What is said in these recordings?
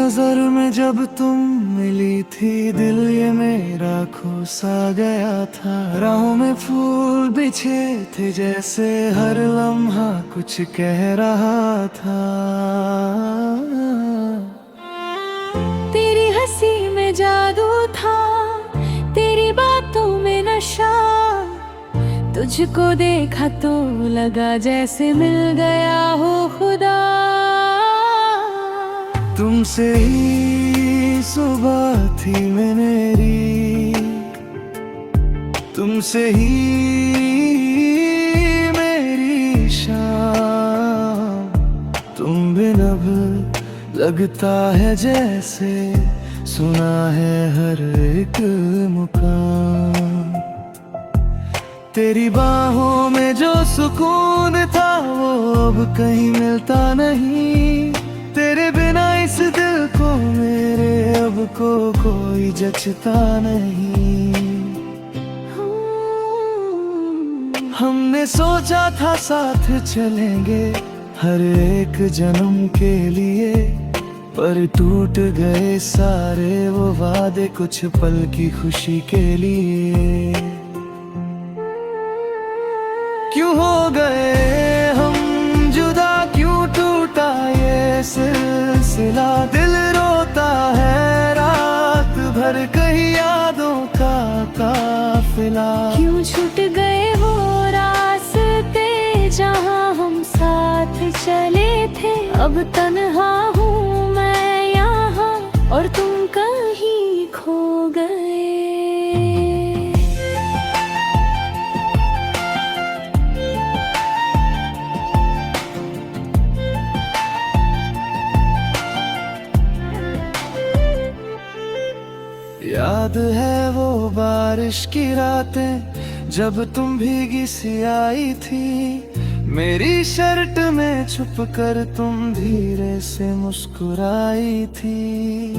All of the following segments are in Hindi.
नजर में जब तुम मिली थी, दिल ये मेरा खो सा गया था। राहों में फूल बिछे थे, जैसे हर लम्हा कुछ कह रहा था। तेरी हंसी में जादू था, तेरी बातों में नशा। तुझको देखा तो लगा जैसे मिल गया हो खुदा। तुमसे ही सुबह थी मेरी, तुमसे ही मेरी शाम। तुम बिन अब लगता है जैसे सुना है हर एक मुकाम। तेरी बाहों में जो सुकून था वो अब कहीं मिलता नहीं। तेरे बिना इस दिल को मेरे अब को कोई जचता नहीं। हमने सोचा था साथ चलेंगे हर एक जन्म के लिए, पर टूट गए सारे वो वादे कुछ पल की खुशी के लिए। क्यों हो गए हम जुदा, क्यों टूटा ये सिलसिला। दिल रोता है रात भर कहीं यादों का काफिला। क्यों छूट गए वो रास्ते जहाँ हम साथ चले थे। अब तन्हा हूँ मैं यहाँ और तुम कहीं खो गए। याद है वो बारिश की रातें जब तुम भीगी सी आई थी। मेरी शर्ट में छुप कर तुम धीरे से मुस्कुराई थी।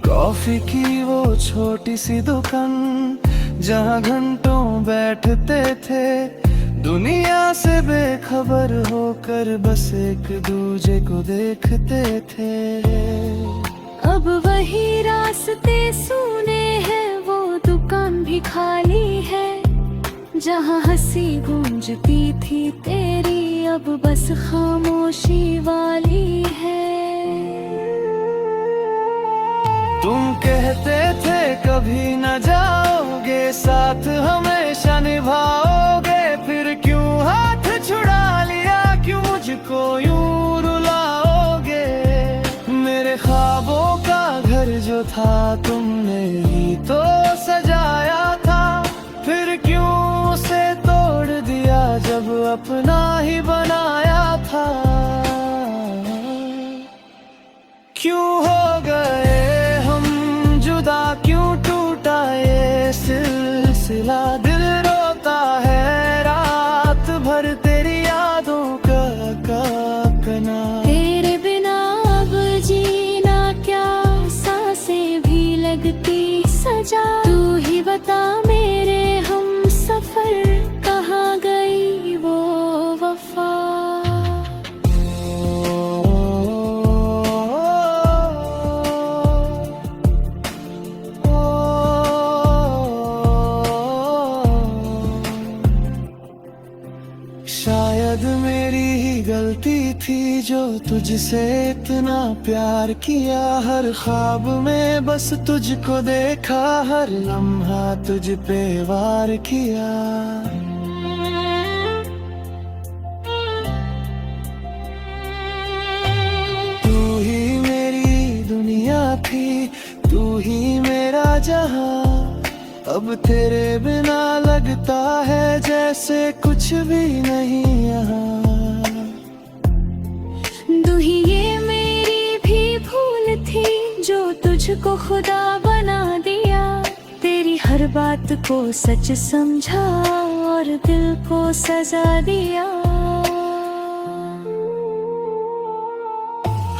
कॉफी की वो छोटी सी दुकान जहाँ घंटों बैठते थे, दुनिया से बेखबर होकर बस एक दूजे को देखते थे। अब वही रास्ते सुने हैं, वो दुकान भी खाली है। जहाँ हंसी गूंजती थी तेरी अब बस खामोशी वाली है। तुम कहते थे कभी न जाओगे साथ, हमेशा निभाओगे। फिर क्यों हाथ छुड़ा लिया, क्यों मुझको यूं रुलाओगे। मेरे ख्वाबों का घर जो था तुमने ही तो सजाया था। फिर क्यों उसे तोड़ दिया जब अपना ही बनाया था। क्यों हो गए हम जुदा, क्यों टूटा ये सिलसिला। दिल रोता है रात भर तेरी यादों का कना। तेरे बिना अब जीना क्या, सांसें भी लगती सजा। तू ही बता मेरे हम सफर, कहाँ गई वो वफा। शायद मेरी ही गलती थी जो तुझसे इतना प्यार किया। हर ख्वाब में बस तुझको देखा, हर लम्हा तुझ पे वार किया। तू ही मेरी दुनिया थी, तू ही मेरा जहां। अब तेरे बिना लगता है जैसे कुछ भी नहीं यहाँ। तू ही ये मेरी भी भूल थी जो तुझको खुदा बना दिया। तेरी हर बात को सच समझा और दिल को सजा दिया।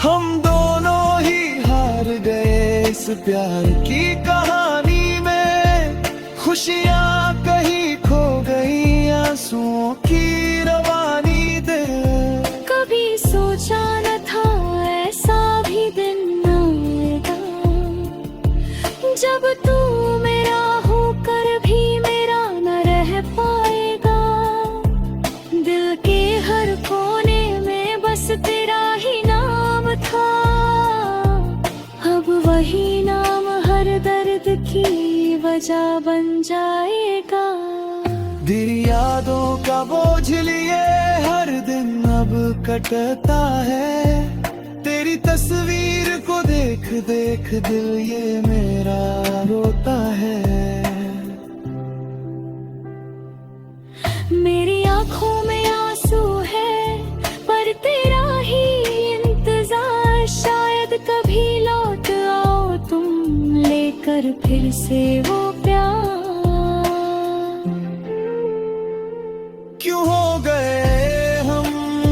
हम दोनों ही हार गए इस प्यार की कहानी में। खुशियाँ कहीं खो गई आंसुओं की रवानी था, अब वही नाम हर दर्द की वजह बन जाएगा। दिल यादों का बोझ लिए हर दिन अब कटता है, तेरी तस्वीर को देख देख दिल ये मेरा रोता है। मेरी आंखों में आंसू है पर तेरा ही इंतजार, शायद कभी लौट आओ तुम लेकर फिर से वो प्यार। क्यों हो गए हम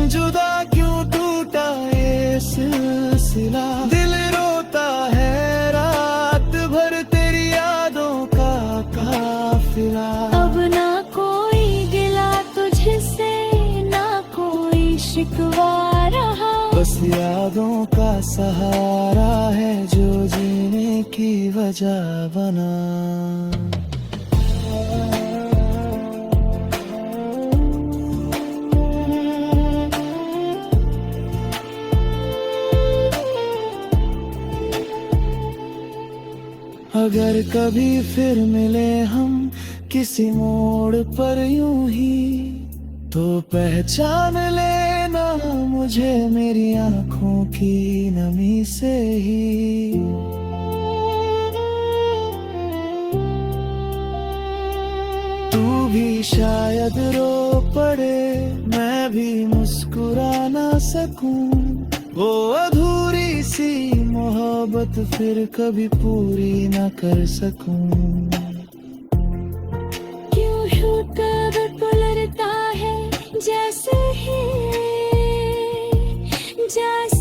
जुदा, क्यों टूटा ये सिलसिला, दिल रोता है रात भर तेरी यादों का काफिला। अब ना कोई गिला तुझसे, ना कोई शिकवा रहा, बस यादों का सहारा है जो जीने की वजह बना। अगर कभी फिर मिले हम किसी मोड़ पर यूं ही, तो पहचान लेना मुझे मेरी आंखों की नमी से ही। तू भी शायद रो पड़े, मैं भी मुस्कुरा ना सकूं, वो अधूरी सी मोहब्बत फिर कभी पूरी ना कर सकूं। क्यों शुक्र पुलरता है जैसे ही, जैसे